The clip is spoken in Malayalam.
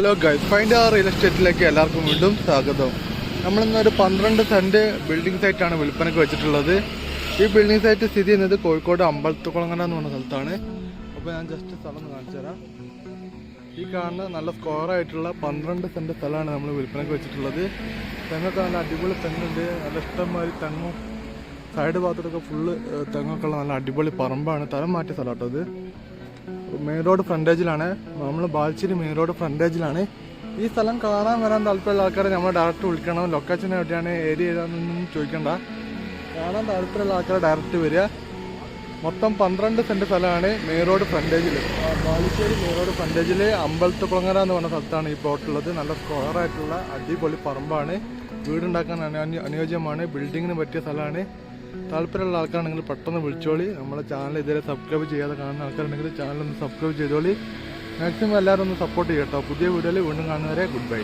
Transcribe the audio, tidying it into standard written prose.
ഹലോ ഗൈസ്, ഫൈൻഡ് അവർ റിയൽ എസ്റ്റേറ്റിലേക്ക് എല്ലാവർക്കും വീണ്ടും സ്വാഗതം. നമ്മളിന്നൊരു 12 സെൻറ്റ് ബിൽഡിംഗ് സൈറ്റാണ് വിൽപ്പനയ്ക്ക് വെച്ചിട്ടുള്ളത്. ഈ ബിൽഡിംഗ് സൈറ്റ് സ്ഥിതി ചെയ്യുന്നത് കോഴിക്കോട് അമ്പലത്തുകുളങ്ങര എന്ന് പറഞ്ഞ സ്ഥലത്താണ്. അപ്പോൾ ഞാൻ ജസ്റ്റ് സ്ഥലം ഒന്ന് കാണിച്ചു തരാം. ഈ കാണുന്ന നല്ല സ്ക്വയറായിട്ടുള്ള 12 സെൻറ്റ് സ്ഥലമാണ് നമ്മൾ വിൽപ്പനയ്ക്ക് വെച്ചിട്ടുള്ളത്. തെങ്ങൊക്കെ നല്ല അടിപൊളി തെങ്ങുണ്ട്, നല്ല ഇഷ്ടംമാതിരി തെങ്ങും സൈഡ് ഭാഗത്തോടൊക്കെ ഫുള്ള് തെങ്ങൊക്കെ ഉള്ള നല്ല അടിപൊളി പറമ്പാണ്. തരം മാറ്റിയ സ്ഥലം കേട്ടോ. ഇത് മെയിൻ റോഡ് ഫ്രണ്ടേജിലാണ്, നമ്മൾ ബാലുശ്ശേരി മെയിൻ റോഡ് ഫ്രണ്ടേജിലാണ്. ഈ സ്ഥലം കാണാൻ വരാൻ താല്പര്യമുള്ള ആൾക്കാരെ നമ്മൾ ഡയറക്റ്റ് വിളിക്കണം. ലൊക്കേഷൻ എവിടെയാണ്, ഏരിയ ഏതാണെന്നൊന്നും ചോദിക്കണ്ട. കാണാൻ താല്പര്യമുള്ള ആൾക്കാരെ ഡയറക്റ്റ് വരിക. മൊത്തം 12 സെൻറ്റ് സ്ഥലമാണ് മെയിൻ റോഡ് ഫ്രണ്ടേജിൽ, ബാലുശ്ശേരി മെയിൻ റോഡ് ഫ്രണ്ടേജിൽ അമ്പലത്തുകുളങ്ങര എന്ന് പറഞ്ഞ സ്ഥലത്താണ് ഈ പ്ലോട്ടുള്ളത്. നല്ല സ്ക്വയറായിട്ടുള്ള അടിപൊളി പറമ്പാണ്, വീടുണ്ടാക്കാൻ അനുയോജ്യമാണ്, ബിൽഡിങ്ങിന് പറ്റിയ സ്ഥലമാണ്. താല്പര്യമുള്ള ആൾക്കാരുണ്ടെങ്കിൽ പെട്ടെന്ന് വിളിച്ചോളി. നമ്മളെ ചാനൽ ഇതുവരെ സബ്സ്ക്രൈബ് ചെയ്യാതെ കാണുന്ന ആൾക്കാരുണ്ടെങ്കിൽ ചാനൽ ഒന്ന് സബ്സ്ക്രൈബ് ചെയ്തോളി. മാക്സിമം എല്ലാവരും ഒന്ന് സപ്പോർട്ട് ചെയ്യട്ടോ. പുതിയ വീഡിയോയിൽ വീണ്ടും കാണുന്നവരെ ഗുഡ് ബൈ.